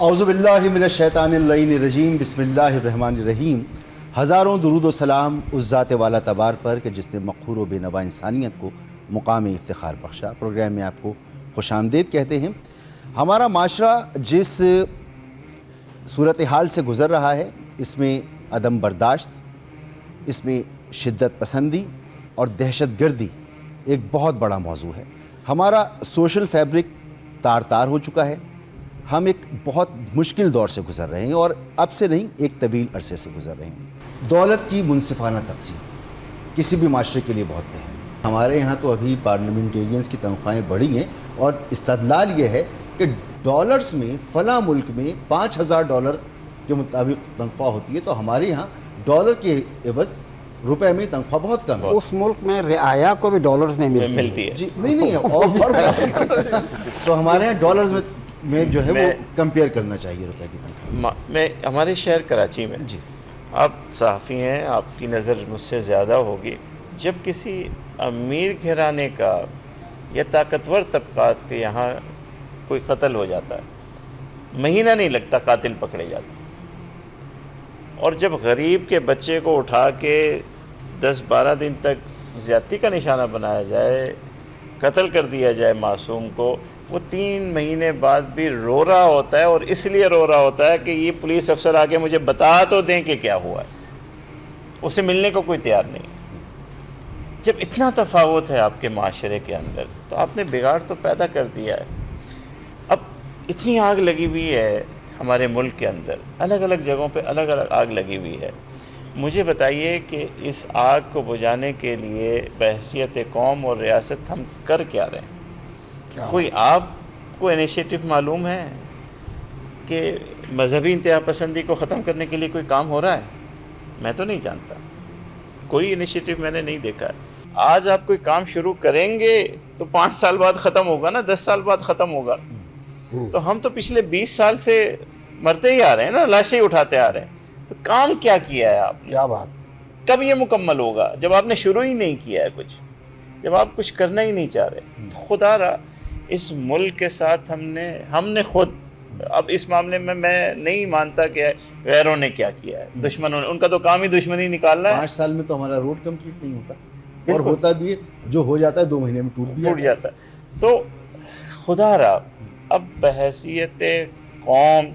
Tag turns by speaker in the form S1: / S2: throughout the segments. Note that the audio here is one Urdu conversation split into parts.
S1: اعوذ باللہ من الشیطان اللعین الرجیم، بسم اللہ الرحمن الرحیم۔ ہزاروں درود و سلام اس ذات والا تبار پر کہ جس نے مقہور و بے نوا انسانیت کو مقام افتخار بخشا۔ پروگرام میں آپ کو خوش آمدید کہتے ہیں۔ ہمارا معاشرہ جس صورتحال سے گزر رہا ہے، اس میں عدم برداشت، اس میں شدت پسندی اور دہشت گردی ایک بہت بڑا موضوع ہے۔ ہمارا سوشل فیبرک تار تار ہو چکا ہے۔ ہم ایک بہت مشکل دور سے گزر رہے ہیں، اور اب سے نہیں، ایک طویل عرصے سے گزر رہے ہیں۔ دولت کی منصفانہ تقسیم کسی بھی معاشرے کے لیے بہت اہم ہے۔ ہمارے یہاں تو ابھی پارلیمنٹیرینز کی تنخواہیں بڑھی ہیں، اور استدلال یہ ہے کہ ڈالرز میں فلاں ملک میں $5000 کے مطابق تنخواہ ہوتی ہے، تو ہمارے یہاں ڈالر کے عوض روپے میں تنخواہ بہت کم ہے۔
S2: اس ملک میں رعایا کو بھی ڈالرز میں ملتی ہے۔
S1: جی نہیں اور تو ہمارے یہاں ڈالرز میں جو ہے وہ کمپیئر کرنا چاہیے روپے کی تنخواہ۔
S3: میں ہمارے شہر کراچی میں،
S1: جی
S3: آپ صحافی ہیں، آپ کی نظر مجھ سے زیادہ ہوگی، جب کسی امیر گھرانے کا یا طاقتور طبقات کے یہاں کوئی قتل ہو جاتا ہے، مہینہ نہیں لگتا قاتل پکڑے جاتے، اور جب غریب کے بچے کو اٹھا کے 10-12 دن تک زیادتی کا نشانہ بنایا جائے، قتل کر دیا جائے معصوم کو، وہ 3 مہینے بعد بھی رو رہا ہوتا ہے، اور اس لیے رو رہا ہوتا ہے کہ یہ پولیس افسر آگے مجھے بتا تو دیں کہ کیا ہوا ہے۔ اسے ملنے کو کوئی تیار نہیں۔ جب اتنا تفاوت ہے آپ کے معاشرے کے اندر، تو آپ نے بگاڑ تو پیدا کر دیا ہے۔ اب اتنی آگ لگی ہوئی ہے ہمارے ملک کے اندر، الگ الگ جگہوں پہ الگ الگ آگ لگی ہوئی ہے۔ مجھے بتائیے کہ اس آگ کو بجھانے کے لیے بحیثیت قوم اور ریاست ہم کر کیا رہے ہیں؟ کوئی آپ کو انیشیٹو معلوم ہے کہ مذہبی انتہا پسندی کو ختم کرنے کے لیے کوئی کام ہو رہا ہے؟ میں تو نہیں جانتا، کوئی انیشیٹو میں نے نہیں دیکھا ہے۔ آج آپ کوئی کام شروع کریں گے تو 5 سال بعد ختم ہوگا نا، 10 سال بعد ختم ہوگا۔ تو ہم تو پچھلے 20 سال سے مرتے ہی آ رہے ہیں نا، لاشیں اٹھاتے آ رہے ہیں۔ تو کام کیا کیا ہے آپ نے؟
S2: کیا بات؟
S3: کب یہ مکمل ہوگا جب آپ نے شروع ہی نہیں کیا ہے کچھ، جب آپ کچھ کرنا ہی نہیں چاہ رہے؟ خدا را اس ملک کے ساتھ ہم نے خود، اب اس معاملے میں نہیں مانتا کہ غیروں نے کیا کیا ہے، دشمنوں نے، ان کا تو کام ہی دشمنی نکالنا ہے۔
S1: 5 سال میں تو ہمارا روڈ کمپلیٹ نہیں ہوتا، اور ہوتا بھی ہے جو ہو جاتا ہے 2 مہینے میں ٹوٹ
S3: جاتا ہے۔ تو خدا را اب بحیثیت قوم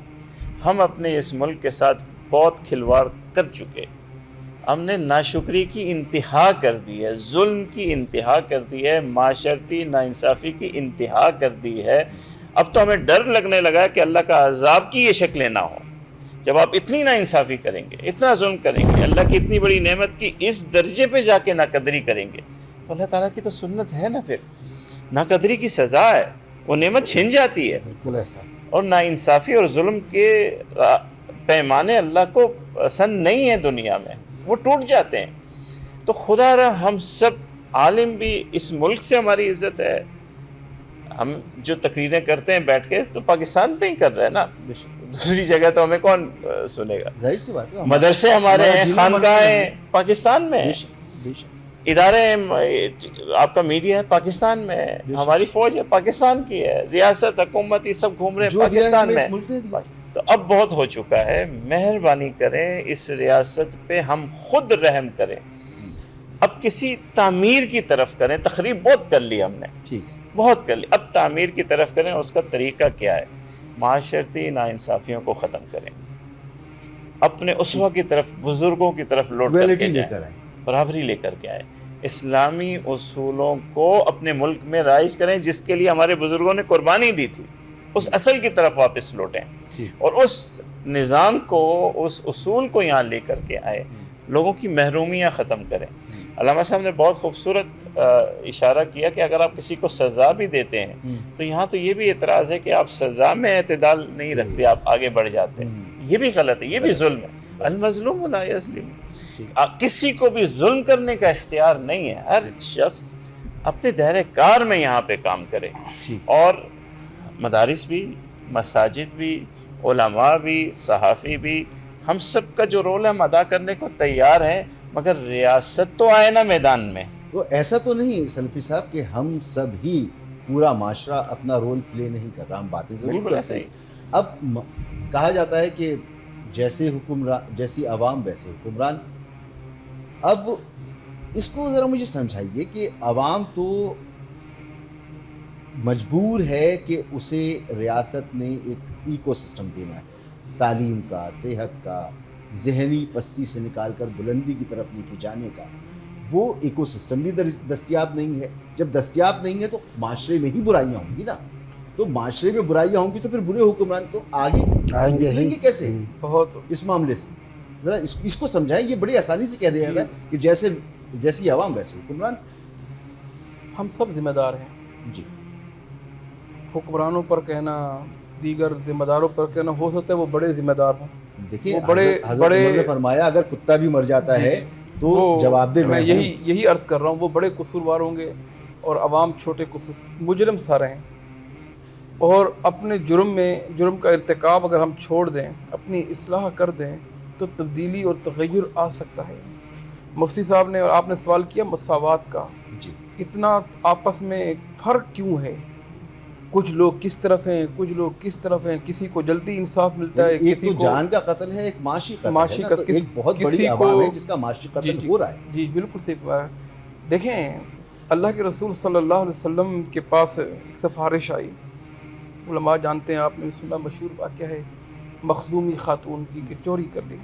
S3: ہم اپنے اس ملک کے ساتھ بہت کھلواڑ کر چکے۔ ہم نے ناشکری کی انتہا کر دی ہے، ظلم کی انتہا کر دی ہے، معاشرتی ناانصافی کی انتہا کر دی ہے۔ اب تو ہمیں ڈر لگنے لگا ہے کہ اللہ کا عذاب کی یہ شکلیں نہ ہوں۔ جب آپ اتنی ناانصافی کریں گے، اتنا ظلم کریں گے، اللہ کی اتنی بڑی نعمت کی اس درجے پہ جا کے ناقدری کریں گے، تو اللہ تعالیٰ کی تو سنت ہے نا، پھر ناقدری کی سزا ہے، وہ نعمت چھن جاتی ہے۔
S2: بالکل ایسا۔
S3: اور ناانصافی اور ظلم کے پیمانے اللہ کو پسند نہیں ہیں دنیا میں، وہ ٹوٹ جاتے ہیں۔ تو خدا را ہم سب عالم بھی، اس ملک سے ہماری عزت ہے۔ ہم جو تقریریں کرتے ہیں بیٹھ کے، تو پاکستان پہ ہی کر رہے ہیں نا، دوسری جگہ تو ہمیں کون سنے گا؟
S1: ظاہر سی بات ہے،
S3: مدرسے ہمارے ہیں، خانقاہیں پاکستان میں ہیں، ادارے آپ کا میڈیا ہے پاکستان میں ہے، ہماری فوج ہے پاکستان کی ہے، ریاست، حکومت، یہ سب گھوم رہے ہیں پاکستان میں۔ تو اب بہت ہو چکا ہے، مہربانی کریں اس ریاست پہ ہم خود رحم کریں، اب کسی تعمیر کی طرف کریں۔ تخریب بہت کر لی ہم نے، بہت کر لی، اب تعمیر کی طرف کریں۔ اس کا طریقہ کیا ہے؟ معاشرتی ناانصافیوں کو ختم کریں، اپنے اسوہ کی طرف، بزرگوں کی طرف لوٹ کر کے جائیں، برابری لے کر کے آئیں، اسلامی اصولوں کو اپنے ملک میں رائج کریں جس کے لیے ہمارے بزرگوں نے قربانی دی تھی، اس اصل کی طرف واپس لوٹیں، اور اس نظام کو، اس اصول کو یہاں لے کر کے آئے، لوگوں کی محرومیاں ختم کریں۔ علامہ صاحب نے بہت خوبصورت اشارہ کیا کہ اگر آپ کسی کو سزا بھی دیتے ہیں تو یہاں تو یہ بھی اعتراض ہے کہ آپ سزا میں اعتدال نہیں رکھتے، آپ آگے بڑھ جاتے ہیں، یہ بھی غلط ہے، یہ بھی ظلم ہے۔ المظلوم لا یظلم، کسی کو بھی ظلم کرنے کا اختیار نہیں ہے، ہر شخص اپنے دائرہ کار میں یہاں پہ کام کرے، اور مدارس بھی، مساجد بھی، علماء بھی، صحافی بھی، ہم سب کا جو رول ہے ہم ادا کرنے کو تیار ہیں، مگر ریاست تو آئے نا میدان میں۔
S1: تو ایسا تو نہیں سلفی صاحب کہ ہم سب ہی، پورا معاشرہ اپنا رول پلے نہیں کر رہا، ہم باتیں ضرور
S3: بالکل
S1: کرتے ہیں، اب کہا جاتا ہے کہ جیسے حکمران جیسی عوام ویسے حکمران. اب اس کو ذرا مجھے سمجھائیے کہ عوام تو مجبور ہے کہ اسے ریاست نے ایک ایکو سسٹم دینا ہے, تعلیم کا, صحت کا, ذہنی پستی سے نکال کر بلندی کی طرف لے کے جانے کا. وہ ایکو سسٹم بھی دستیاب نہیں ہے. جب دستیاب نہیں ہے تو معاشرے میں ہی برائیاں ہوں گی نا. تو معاشرے میں برائیاں ہوں گی تو پھر برے حکمران تو آگے
S2: آئیں گے
S1: کیسے
S4: بہت
S1: اس معاملے سے؟ ذرا اس کو سمجھائیں. یہ بڑی آسانی سے کہہ دیا جاتا ہے کہ جیسی عوام ویسے حکمران.
S4: ہم سب ذمہ دار ہیں.
S1: جی.
S4: حکمرانوں پر کہنا, دیگر ذمہ داروں پر کہنا, ہو سکتا ہے وہ بڑے ذمہ دار ہوں.
S1: دیکھیے حضرت عمر نے فرمایا اگر کتا بھی مر جاتا ہے تو جواب دہ
S4: میں یہی عرض کر رہا ہوں, وہ بڑے قصوروار ہوں گے اور عوام چھوٹے مجرم سارے ہیں. اور اپنے جرم کا ارتکاب اگر ہم چھوڑ دیں, اپنی اصلاح کر دیں تو تبدیلی اور تغیر آ سکتا ہے. مفتی صاحب نے اور آپ نے سوال کیا مساوات کا.
S1: جی.
S4: اتنا آپس میں فرق کیوں ہے؟ کچھ لوگ کس طرف ہیں, کچھ لوگ کس طرف ہیں. کسی کو جلدی انصاف ملتا ہے,
S1: ایک
S4: کسی
S1: تو
S4: کو
S1: جان کا قتل ہے, ایک معاشی قتل ہے. ایک بہت بڑی
S4: کسی
S1: عوام
S4: کو
S1: ہے جس کا معاشی قتل ہو رہا ہے.
S4: جی بالکل صحیح بات. دیکھیں اللہ کے رسول صلی اللہ علیہ وسلم کے پاس ایک سفارش آئی. علماء جانتے ہیں, آپ نے سنا, مشہور واقعہ ہے مخزومی خاتون کی کہ چوری کر لی.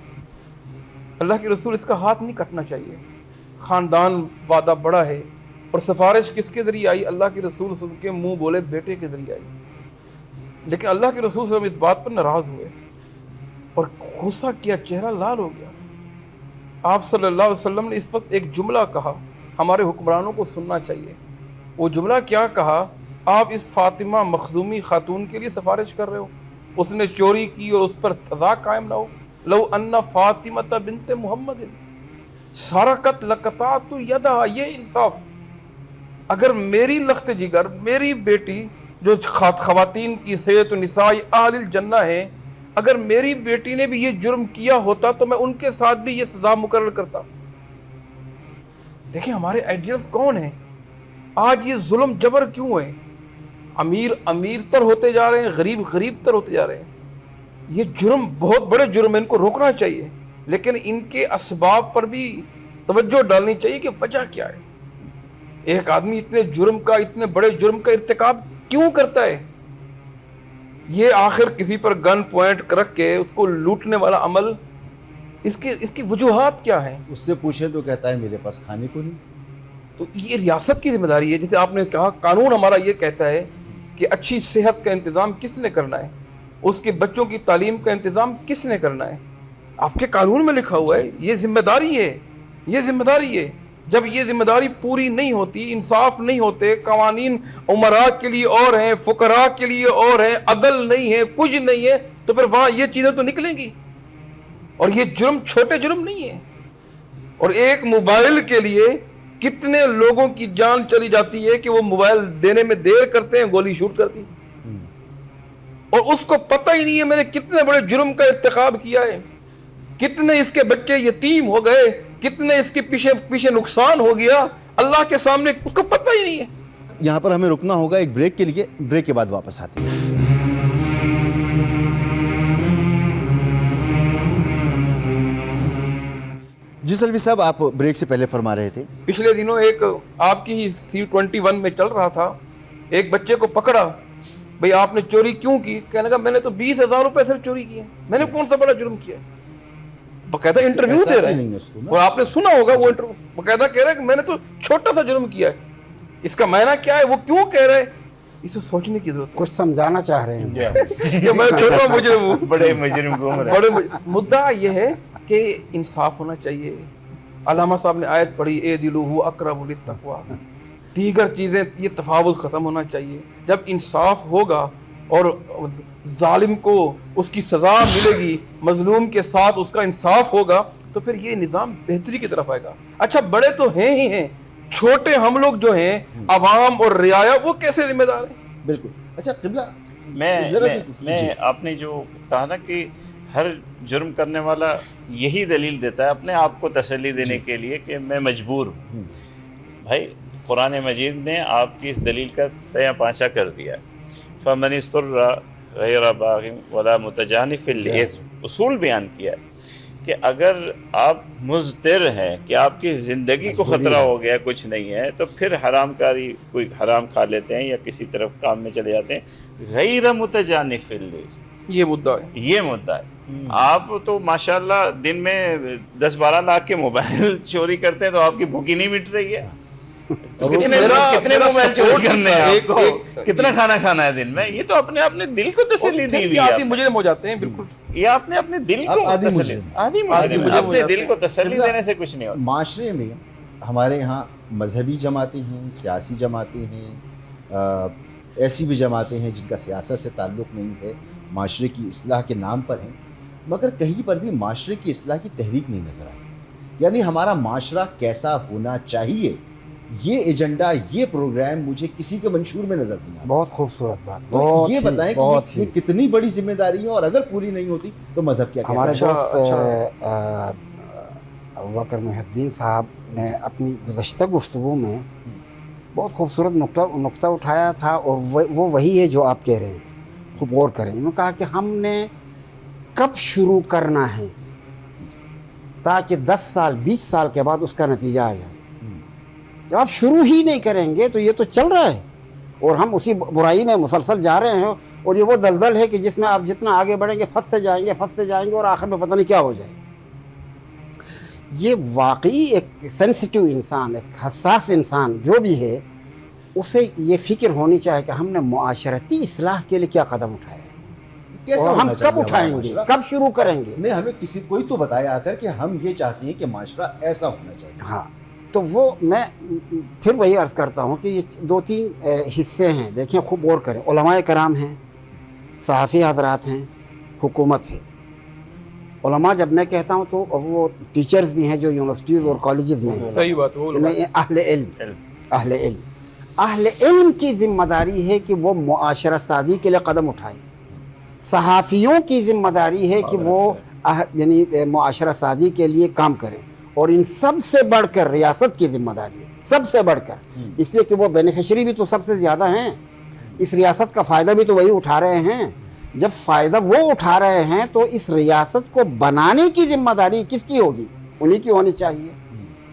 S4: اللہ کے رسول اس کا ہاتھ نہیں کٹنا چاہیے, خاندان وعدہ بڑا ہے. اور سفارش کس کے ذریعے آئی؟ اللہ کے رسول صلی اللہ علیہ وسلم کے منہ بولے بیٹے کے ذریعے آئی. لیکن اللہ کے رسول صلی اللہ علیہ وسلم اس بات پر ناراض ہوئے اور غصہ کیا, چہرہ لال ہو گیا. آپ صلی اللہ علیہ وسلم نے اس وقت ایک جملہ کہا, ہمارے حکمرانوں کو سننا چاہیے. وہ جملہ کیا کہا؟ آپ اس فاطمہ مخزومی خاتون کے لیے سفارش کر رہے ہو, اس نے چوری کی اور اس پر سزا قائم نہ ہو. لو ان فاطمہ بنت محمد سرقت لقطعت یدہا. یہ انصاف. اگر میری لخت جگر, میری بیٹی جو خواتین کی صحت و نساء اہل الجنہ ہے, اگر میری بیٹی نے بھی یہ جرم کیا ہوتا تو میں ان کے ساتھ بھی یہ سزا مقرر کرتا. دیکھیں ہمارے آئیڈیلز کون ہیں؟ آج یہ ظلم جبر کیوں ہے؟ امیر تر ہوتے جا رہے ہیں, غریب تر ہوتے جا رہے ہیں. یہ جرم بہت بڑے جرم ہیں, ان کو روکنا چاہیے, لیکن ان کے اسباب پر بھی توجہ ڈالنی چاہیے کہ وجہ کیا ہے. ایک آدمی اتنے بڑے جرم کا ارتکاب کیوں کرتا ہے؟ یہ آخر کسی پر گن پوائنٹ رکھ کے اس کو لوٹنے والا عمل, اس کی وجوہات کیا ہیں؟
S1: اس سے پوچھیں تو کہتا ہے میرے پاس کھانے کو نہیں.
S4: تو یہ ریاست کی ذمہ داری ہے. جیسے آپ نے کہا قانون ہمارا یہ کہتا ہے کہ اچھی صحت کا انتظام کس نے کرنا ہے, اس کے بچوں کی تعلیم کا انتظام کس نے کرنا ہے. آپ کے قانون میں لکھا ہوا ہے, یہ ذمہ داری ہے, یہ ذمہ داری ہے. جب یہ ذمہ داری پوری نہیں ہوتی, انصاف نہیں ہوتے, قوانین عمراء کے لیے اور ہیں, فقراء کے لیے اور ہیں, عدل نہیں ہے, کچھ نہیں ہے, تو پھر وہاں یہ چیزیں تو نکلیں گی. اور یہ جرم چھوٹے جرم نہیں ہے. اور ایک موبائل کے لیے کتنے لوگوں کی جان چلی جاتی ہے کہ وہ موبائل دینے میں دیر کرتے ہیں, گولی شوٹ کرتی, اور اس کو پتہ ہی نہیں ہے میں نے کتنے بڑے جرم کا ارتکاب کیا ہے. کتنے اس کے بچے یتیم ہو گئے, کتنے اس کے پیچھے نقصان ہو گیا, اللہ کے سامنے اس کو پتہ ہی نہیں ہے.
S1: یہاں پر ہمیں رکنا ہوگا ایک بریک کے لیے, بریک کے بعد واپس آتے ہیں. جی سلوی صاحب, آپ بریک سے پہلے فرما رہے تھے
S4: پچھلے دنوں ایک آپ کی ہی C21 میں چل رہا تھا, ایک بچے کو پکڑا, بھئی آپ نے چوری کیوں کی؟ کہنے لگا میں نے تو 20,000 روپے صرف چوری کیے, میں نے کون سا بڑا جرم کیا. باقاعدہ انٹرویو دے رہے ہیں, اور آپ نے سنا ہوگا وہ انٹرویو, باقاعدہ کہہ رہا ہے کہ میں نے تو چھوٹا سا جرم کیا ہے. اس کا معنی کیا ہے, وہ کیوں کہہ رہے ہیں؟ اسے سوچنے کی ضرورت ہے.
S2: کچھ سمجھانا چاہ رہے ہیں
S4: کہ میں چھوٹا مجرم ہوں,
S3: بڑے مجرم گھوم رہے ہیں.
S4: مدعا یہ ہے کہ انصاف ہونا چاہیے. علامہ صاحب نے آیت پڑھی, اے دلو اقرب للتقویٰ. دیگر چیزیں, یہ تفاوت ختم ہونا چاہیے. جب انصاف ہوگا اور ظالم کو اس کی سزا ملے گی, مظلوم کے ساتھ اس کا انصاف ہوگا, تو پھر یہ نظام بہتری کی طرف آئے گا. اچھا بڑے تو ہیں ہی ہیں, چھوٹے ہم لوگ جو ہیں عوام اور رعایا, وہ کیسے ذمہ دار ہیں؟
S1: بالکل. اچھا قبلہ,
S3: میں آپ نے جو کہا نا کہ ہر جرم کرنے والا یہی دلیل دیتا ہے اپنے آپ کو تسلی دینے کے لیے کہ میں مجبور ہوں. بھائی قرآن مجید نے آپ کی اس دلیل کا تیا پانچا کر دیا. فمن استر غیر باغ ولا متجانف للإثم، اصول بیان کیا ہے کہ اگر آپ مضطر ہیں کہ آپ کی زندگی کو خطرہ ہو گیا، کچھ نہیں ہے، تو پھر حرام کاری، کوئی حرام کھا لیتے ہیں یا کسی طرف کام میں چلے جاتے ہیں، غیر متجانف للإثم،
S4: یہ مدعا ہے.
S3: یہ مدعا ہے. آپ تو ماشاءاللہ دن میں 10-12 لاکھ کے موبائل چوری کرتے ہیں تو آپ کی بھوک ہی نہیں مٹ رہی ہے. کتنے موبائل چوری کرنے ہیں آپ کو، کتنا کھانا کھانا ہے دن میں؟ یہ تو اپنے اپنے دل کو تسلی دی ہوئی ہے.
S4: آدھی مجرم ہو جاتے ہیں. بالکل
S3: یہ آپ نے اپنے دل کو تسلی، آدھی مجرم، اپنے دل کو تسلی دینے سے کچھ نہیں ہوتا.
S1: معاشرے میں ہمارے یہاں مذہبی جماعتیں ہیں، سیاسی جماعتیں ہیں، ایسی بھی جماعتیں ہیں جن کا سیاست سے تعلق نہیں ہے، معاشرے کی اصلاح کے نام پر ہیں، مگر کہیں پر بھی معاشرے کی اصلاح کی تحریک نہیں نظر آتی. یعنی ہمارا معاشرہ کیسا ہونا چاہیے، یہ ایجنڈا، یہ پروگرام مجھے کسی کے منشور میں نظر نہیں آتا.
S2: بہت خوبصورت بات.
S1: تو یہ بتائیں کہ یہ کتنی بڑی ذمہ داری ہے، اور اگر پوری نہیں ہوتی تو مذہب کیا کہتا ہے؟
S2: ہمارے دوست ابوبکر محی الدین صاحب نے اپنی گزشتہ گفتگو میں بہت خوبصورت نقطہ اٹھایا تھا، اور وہ وہی ہے جو آپ کہہ رہے ہیں. خوب غور کریں. انہوں نے کہا کہ ہم نے کب شروع کرنا ہے تاکہ 10 سال 20 سال کے بعد اس کا نتیجہ آ جائے. جب آپ شروع ہی نہیں کریں گے تو یہ تو چل رہا ہے اور ہم اسی برائی میں مسلسل جا رہے ہیں، اور یہ وہ دلدل ہے کہ جس میں آپ جتنا آگے بڑھیں گے پھنستے جائیں گے اور آخر میں پتہ نہیں کیا ہو جائے. یہ واقعی ایک سینسٹیو انسان، ایک حساس انسان جو بھی ہے، اسے یہ فکر ہونی چاہیے کہ ہم نے معاشرتی اصلاح کے لیے کیا قدم اٹھایا ہے،
S1: کیسا
S2: اور ہم
S1: ہونا چاہیے
S2: کب اٹھائیں گے،
S1: معاشرہ؟
S2: کب شروع کریں گے.
S1: نہیں، ہمیں کوئی تو بتایا آ کر کہ ہم یہ چاہتے ہیں کہ معاشرہ ایسا ہونا چاہیے.
S2: ہاں، تو وہ میں پھر وہی عرض کرتا ہوں کہ یہ 2-3 حصے ہیں. دیکھیں، خوب غور کریں. علماء کرام ہیں، صحافی حضرات ہیں، حکومت ہے. علماء جب میں کہتا ہوں تو وہ ٹیچرز بھی ہیں جو یونیورسٹیز اور کالجز میں ہیں.
S4: صحیح بات ہے.
S2: اہل علم کی ذمہ داری ہے کہ وہ معاشرہ سازی کے لیے قدم اٹھائیں. صحافیوں کی ذمہ داری ہے کہ وہ یعنی معاشرہ سازی کے لیے کام کریں. اور ان سب سے بڑھ کر ریاست کی ذمہ داری ہے، سب سے بڑھ کر، اس لیے کہ وہ بینیفیشری بھی تو سب سے زیادہ ہیں. اس ریاست کا فائدہ بھی تو وہی اٹھا رہے ہیں. جب فائدہ وہ اٹھا رہے ہیں تو اس ریاست کو بنانے کی ذمہ داری کس کی ہوگی؟ انہی کی ہونی چاہیے.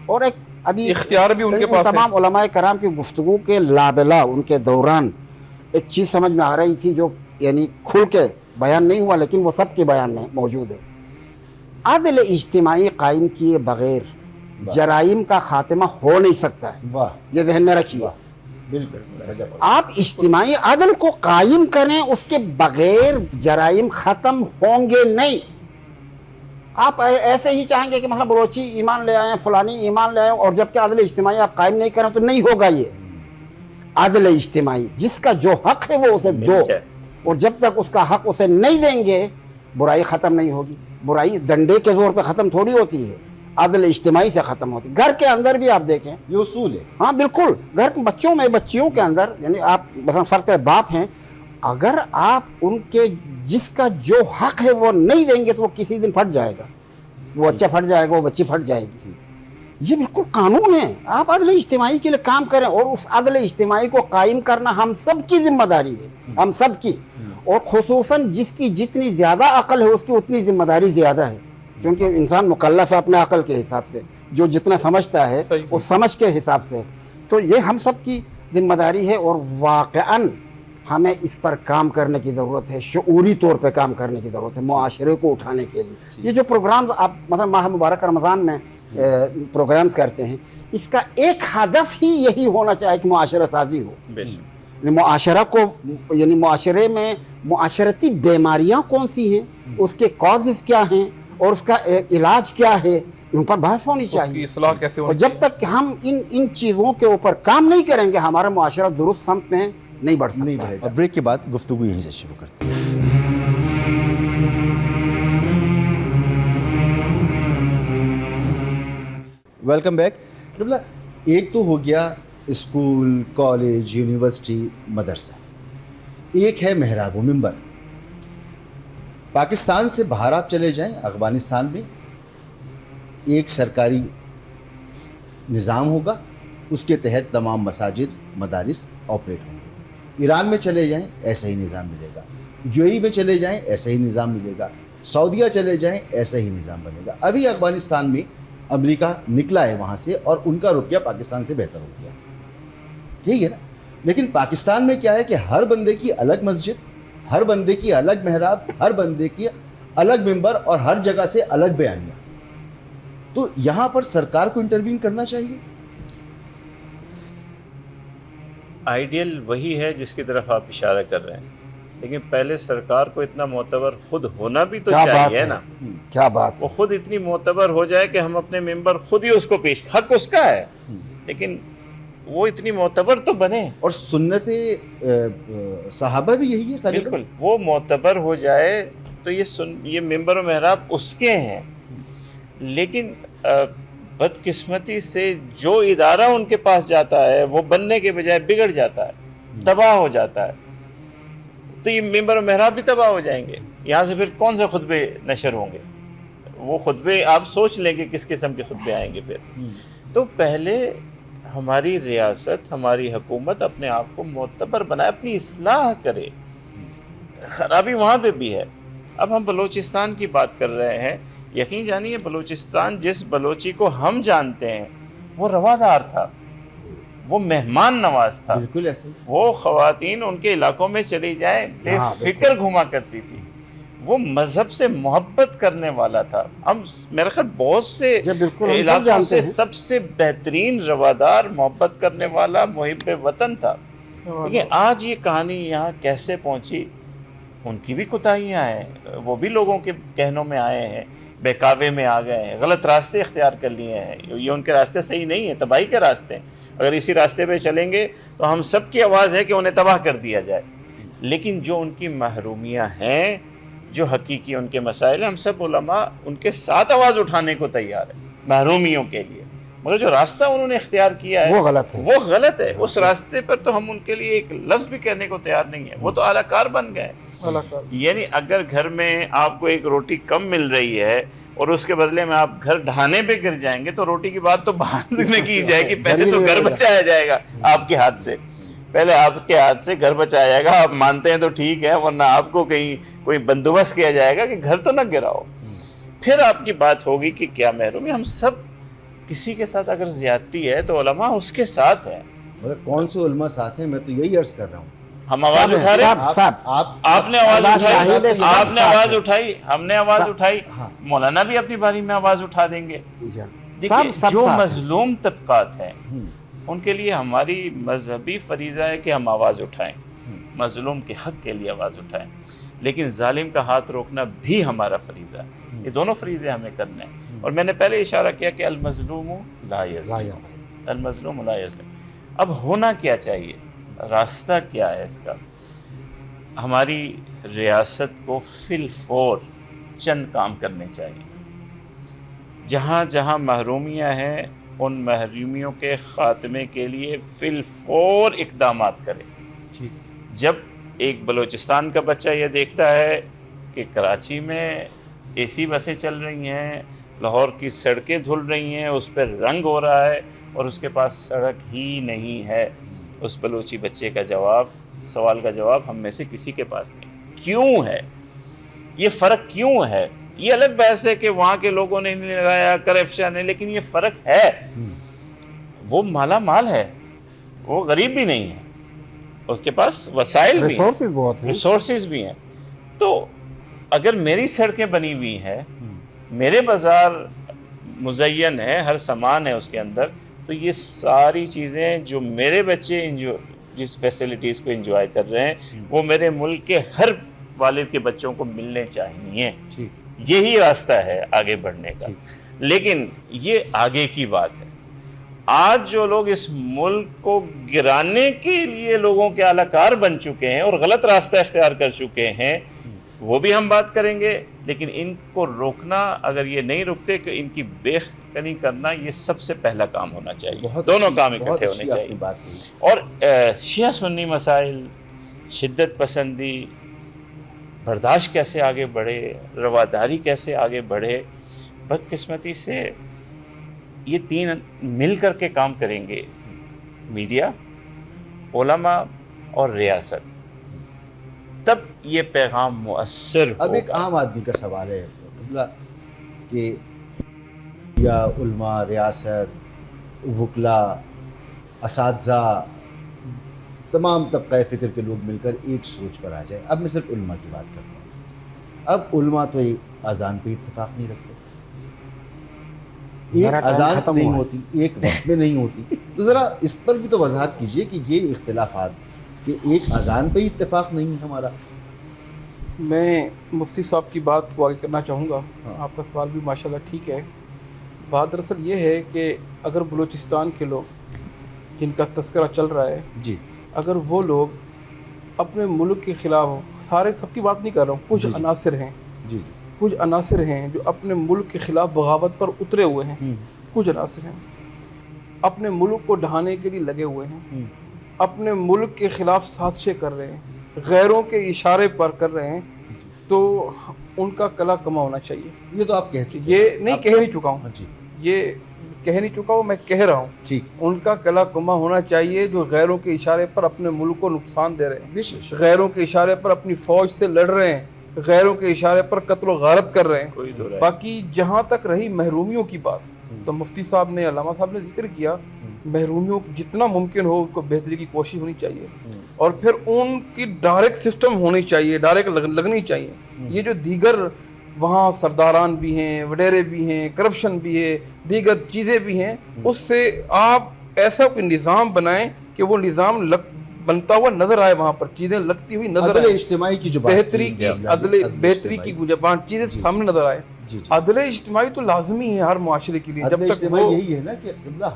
S2: اور ایک ابھی
S4: اختیار بھی ان کے پاس ہے.
S2: تمام علماء کرام کی گفتگو کے لابلا ان کے دوران ایک چیز سمجھ میں آ رہی تھی جو یعنی کھل کے بیان نہیں ہوا لیکن وہ سب کے بیان میں موجود ہے. عدل اجتماعی قائم کیے بغیر جرائم کا خاتمہ ہو نہیں سکتا ہے.
S1: واہ،
S2: یہ ذہن میں رکھیے.
S1: بالکل.
S2: آپ اجتماعی عدل کو قائم کریں، اس کے بغیر جرائم ختم ہوں گے نہیں. آپ ایسے ہی چاہیں گے کہ مثلا بلوچی ایمان لے آئیں، فلانی ایمان لے آئیں، اور جب کہ عدل اجتماعی آپ قائم نہیں کریں تو نہیں ہوگا. یہ عدل اجتماعی، جس کا جو حق ہے وہ اسے دو، اور جب تک اس کا حق اسے نہیں دیں گے برائی ختم نہیں ہوگی. برائی ڈنڈے کے زور پہ ختم تھوڑی ہوتی ہے، عدل اجتماعی سے ختم ہوتی ہے. گھر کے اندر بھی آپ دیکھیں،
S1: یہ اصول ہے.
S2: ہاں بالکل. گھر کے بچوں میں، بچیوں کے اندر، یعنی آپ مثلا فرض کریں باپ ہیں، اگر آپ ان کے جس کا جو حق ہے وہ نہیں دیں گے تو وہ کسی دن پھٹ جائے گا. وہ بچہ پھٹ جائے گا، وہ بچی پھٹ جائے گی. یہ بالکل قانون ہے. آپ عدل اجتماعی کے لیے کام کریں، اور اس عدل اجتماعی کو قائم کرنا ہم سب کی ذمہ داری ہے، ہم سب کی. اور خصوصاً جس کی جتنی زیادہ عقل ہے اس کی اتنی ذمہ داری زیادہ ہے، کیونکہ انسان مکلف ہے اپنے عقل کے حساب سے، جو جتنا سمجھتا ہے اس سمجھ کے حساب سے. تو یہ ہم سب کی ذمہ داری ہے، اور واقعاً ہمیں اس پر کام کرنے کی ضرورت ہے، شعوری طور پہ کام کرنے کی ضرورت ہے معاشرے کو اٹھانے کے لیے. یہ جو پروگرامز آپ مثلا ماہ مبارک رمضان میں پروگرامز کرتے ہیں، اس کا ایک ہدف ہی یہی ہونا چاہیے کہ معاشرہ سازی ہو. معاشرہ کو، یعنی معاشرے میں معاشرتی بیماریاں کون سی ہیں، اس کے کازز کیا ہیں، اور اس کا علاج کیا ہے، ان پر بحث ہونی چاہیے.
S4: اصلاح کیسے
S2: اور
S4: ہونی
S2: جب تک کہ ہم ان چیزوں کے اوپر کام نہیں کریں گے ہمارا معاشرہ درست سمت میں نہیں بڑھ سکتا.
S1: اور بریک کے بعد گفتگو یہیں سے شروع کرتے ہیں. Welcome back. ایک تو ہو گیا اسکول، کالج، یونیورسٹی، مدرسہ. ایک ہے محراب و منبر. پاکستان سے باہر آپ چلے جائیں، افغانستان میں ایک سرکاری نظام ہوگا، اس کے تحت تمام مساجد، مدارس آپریٹ ہوں گے. ایران میں چلے جائیں، ایسا ہی نظام ملے گا. UAE میں چلے جائیں ایسا ہی نظام ملے گا, سعودیہ چلے جائیں ایسا ہی نظام بنے گا. ابھی افغانستان میں امریکہ نکلا ہے وہاں سے اور ان کا روپیہ پاکستان سے بہتر ہو گیا, یہی ہے نا. لیکن پاکستان میں کیا ہے کہ ہر بندے کی الگ مسجد, ہر بندے کی الگ محراب, ہر بندے کی الگ ممبر اور ہر جگہ سے الگ بیانیہ. تو یہاں پر سرکار کو انٹروین کرنا چاہیے.
S3: آئیڈیل وہی ہے جس کی طرف آپ اشارہ کر رہے ہیں, لیکن پہلے سرکار کو اتنا معتبر خود ہونا بھی تو چاہیے نا.
S2: کیا بات
S3: وہ خود اتنی معتبر ہو جائے کہ ہم اپنے ممبر خود ہی اس کو پیش, حق اس کا ہے, لیکن وہ اتنی معتبر تو بنے.
S1: اور سنت صحابہ بھی یہی ہے.
S3: بالکل, وہ معتبر ہو جائے تو یہ ممبر و محراب اس کے ہیں. لیکن بدقسمتی سے جو ادارہ ان کے پاس جاتا ہے وہ بننے کے بجائے بگڑ جاتا ہے, تباہ ہو جاتا ہے, تو یہ ممبر و محراب بھی تباہ ہو جائیں گے. یہاں سے پھر کون سے خطبے نشر ہوں گے؟ وہ خطبے آپ سوچ لیں کہ کس قسم کے خطبے آئیں گے پھر. تو پہلے ہماری ریاست, ہماری حکومت اپنے آپ کو معتبر بنائے, اپنی اصلاح کرے. خرابی وہاں پہ بھی ہے. اب ہم بلوچستان کی بات کر رہے ہیں. یقین جانیے بلوچستان جس بلوچی کو ہم جانتے ہیں وہ روادار تھا, وہ مہمان نواز تھا.
S1: بالکل ایسے
S3: وہ خواتین ان کے علاقوں میں چلی جائیں بے فکر گھوما کرتی تھی. وہ مذہب سے محبت کرنے والا تھا. ہم میرے خیال بہت سے علاقوں سے سب سے بہترین روادار, محبت کرنے والا, محب وطن تھا. لیکن آج یہ کہانی یہاں کیسے پہنچی؟ ان کی بھی کوتاہیاں ہیں, وہ بھی لوگوں کے کہنوں میں آئے ہیں, بہکاوے میں آ گئے ہیں, غلط راستے اختیار کر لیے ہیں. یہ ان کے راستے صحیح نہیں ہیں, تباہی کے راستے ہیں. اگر اسی راستے پہ چلیں گے تو ہم سب کی آواز ہے کہ انہیں تباہ کر دیا جائے. لیکن جو ان کی محرومیاں ہیں, جو حقیقی ان کے مسائل ہیں, ہم سب علماء ان کے ساتھ آواز اٹھانے کو تیار ہیں محرومیوں کے لیے. مگر جو راستہ انہوں نے اختیار کیا ہے
S2: وہ غلط ہے,
S3: وہ غلط ہے. اس راستے پر تو ہم ان کے لیے ایک لفظ بھی کہنے کو تیار نہیں ہے. وہ تو اعلیٰ کار بن گئے. یعنی اگر گھر میں آپ کو ایک روٹی کم مل رہی ہے اور اس کے بدلے میں آپ گھر ڈھانے پہ گر جائیں گے تو روٹی کی بات تو بعد میں کی جائے گی. پہلے تو گھر بچایا جائے گا آپ کے ہاتھ سے, پہلے آپ کے ہاتھ سے گھر بچایا جائے گا. آپ مانتے ہیں تو ٹھیک ہے, ورنہ آپ کو کہیں کوئی بندوبست کیا جائے گا کہ گھر تو نہ گراؤ. پھر آپ کی بات ہوگی کہ کیا محرومی. ہم سب کسی کے ساتھ اگر زیادتی ہے تو علماء اس کے ساتھ ہیں.
S1: مگر کون سے علماء ساتھ ہیں, میں تو یہی عرض کر رہا ہوں.
S3: ہم آواز اٹھا رہے ہیں, آپ نے آواز اٹھائی, آپ نے آواز اٹھائی, ہم نے آواز اٹھائی, مولانا بھی اپنی باری میں آواز اٹھا دیں گے. دیکھیے جو مظلوم طبقات ہیں ان کے لیے ہماری مذہبی فریضہ ہے کہ ہم آواز اٹھائیں, مظلوم کے حق کے لیے آواز اٹھائیں. لیکن ظالم کا ہاتھ روکنا بھی ہمارا فریضہ ہے. یہ دونوں فریضے ہمیں کرنے ہیں. اور میں نے پہلے اشارہ کیا کہ المظلوم لا یظلم, المظلوم لا یظلم. اب ہونا کیا چاہیے, راستہ کیا ہے اس کا؟ ہماری ریاست کو فی الفور چند کام کرنے چاہیے. جہاں جہاں محرومیاں ہیں ان محرومیوں کے خاتمے کے لیے فی الفور اقدامات کرے. جب ایک بلوچستان کا بچہ یہ دیکھتا ہے کہ کراچی میں AC بسیں چل رہی ہیں, لاہور کی سڑکیں دھل رہی ہیں, اس پہ رنگ ہو رہا ہے اور اس کے پاس سڑک ہی نہیں ہے, اس بلوچی بچے کا جواب, سوال کا جواب ہم میں سے کسی کے پاس نہیں. کیوں ہے یہ فرق؟ کیوں ہے؟ یہ الگ بحث ہے کہ وہاں کے لوگوں نے نہیں لگایا, کرپشن ہے, لیکن یہ فرق ہے. وہ مالا مال ہے, وہ غریب بھی نہیں ہے, اس کے پاس وسائل بھی ہیں, ریسورسز بھی ہیں. تو اگر میری سڑکیں بنی ہوئی ہیں, میرے بازار مزین ہے, ہر سامان ہے اس کے اندر, تو یہ ساری چیزیں جو میرے بچے جس فیسلٹیز کو انجوائے کر رہے ہیں وہ میرے ملک کے ہر والد کے بچوں کو ملنے چاہیے. یہی راستہ ہے آگے بڑھنے کا. لیکن یہ آگے کی بات ہے. آج جو لوگ اس ملک کو گرانے کے لیے لوگوں کے اعلی کار بن چکے ہیں اور غلط راستہ اختیار کر چکے ہیں, وہ بھی ہم بات کریں گے. لیکن ان کو روکنا, اگر یہ نہیں رکتے کہ ان کی بے کنی کرنا, یہ سب سے پہلا کام ہونا چاہیے. دونوں کام اکٹھے ہونے چاہیے. اور شیعہ سنی مسائل, شدت پسندی, برداشت کیسے آگے بڑھے, رواداری کیسے آگے بڑھے. بدقسمتی سے یہ تین مل کر کے کام کریں گے, میڈیا, علماء اور ریاست. تب یہ پیغام مؤثر
S1: اب ایک
S3: ہوگا۔
S1: عام آدمی کا سوال ہے قبلہ کہ یا علماء، ریاست، وکلاء، اساتذہ، تمام طبقہ فکر کے لوگ مل کر ایک سوچ پر آ جائے. اب میں صرف علماء کی بات کرتا ہوں. اب علماء تو اذان پہ اتفاق نہیں رکھتے، ایک اذان نہیں ہوتی، ایک وقت میں نہیں ہوتی. تو ذرا اس پر بھی تو وضاحت کیجئے کہ یہ اختلافات کہ ایک اذان پہ ہی اتفاق نہیں ہے ہمارا.
S4: میں مفتی صاحب کی بات کو آگے کرنا چاہوں گا. آپ کا سوال بھی ماشاءاللہ ٹھیک ہے. بات دراصل یہ ہے کہ اگر بلوچستان کے لوگ جن کا تذکرہ چل رہا ہے،
S1: جی،
S4: اگر وہ لوگ اپنے ملک کے خلاف، سارے سب کی بات نہیں کر رہا ہوں، کچھ عناصر ہیں،
S1: جی،
S4: کچھ عناصر ہیں جو اپنے ملک کے خلاف بغاوت پر اترے ہوئے ہیں، کچھ عناصر ہیں اپنے ملک کو ڈھانے کے لیے لگے ہوئے ہیں، اپنے ملک کے خلاف سازشیں کر رہے ہیں، غیروں کے اشارے پر کر رہے ہیں، تو ان کا کلا کما ہونا چاہیے.
S1: یہ تو آپ کہہ چکے ہیں.
S4: یہ نہیں کہہ نہیں چکا ہوں،
S1: جی،
S4: یہ کہہ نہیں چکا ہوں، میں کہہ رہا ہوں.
S1: ٹھیک.
S4: ان کا کلا کما ہونا چاہیے جو غیروں کے اشارے پر اپنے ملک کو نقصان دے رہے ہیں،
S1: بے شک.
S4: غیروں کے اشارے پر اپنی فوج سے لڑ رہے ہیں، غیروں کے اشارے پر قتل و غارت کر رہے ہیں. باقی جہاں تک رہی محرومیوں کی بات، تو مفتی صاحب نے، علامہ صاحب نے ذکر کیا، محرومیوں جتنا ممکن ہو ان کو بہتری کی کوشش ہونی چاہیے، اور پھر ان کی ڈائریکٹ سسٹم ہونی چاہیے، ڈائریکٹ لگنی چاہیے. یہ جو دیگر وہاں سرداران بھی ہیں، وڈیرے بھی ہیں، کرپشن بھی ہے، دیگر چیزیں بھی ہیں، اس سے آپ ایسا کوئی نظام بنائیں کہ وہ نظام بنتا ہوا نظر آئے، وہاں پر چیزیں لگتی ہوئی نظر
S1: عدل
S4: آئے،
S1: اجتماعی کی جو بات
S4: بہتری کی، بہتری کی گنجائش، چیزیں سامنے نظر آئے.
S1: جی،
S4: عدل اجتماعی تو لازمی ہے ہر معاشرے کے لیے.
S1: عدل
S4: جب تک
S1: اجتماعی
S4: وہ
S1: یہی ہے نا کہ قبلہ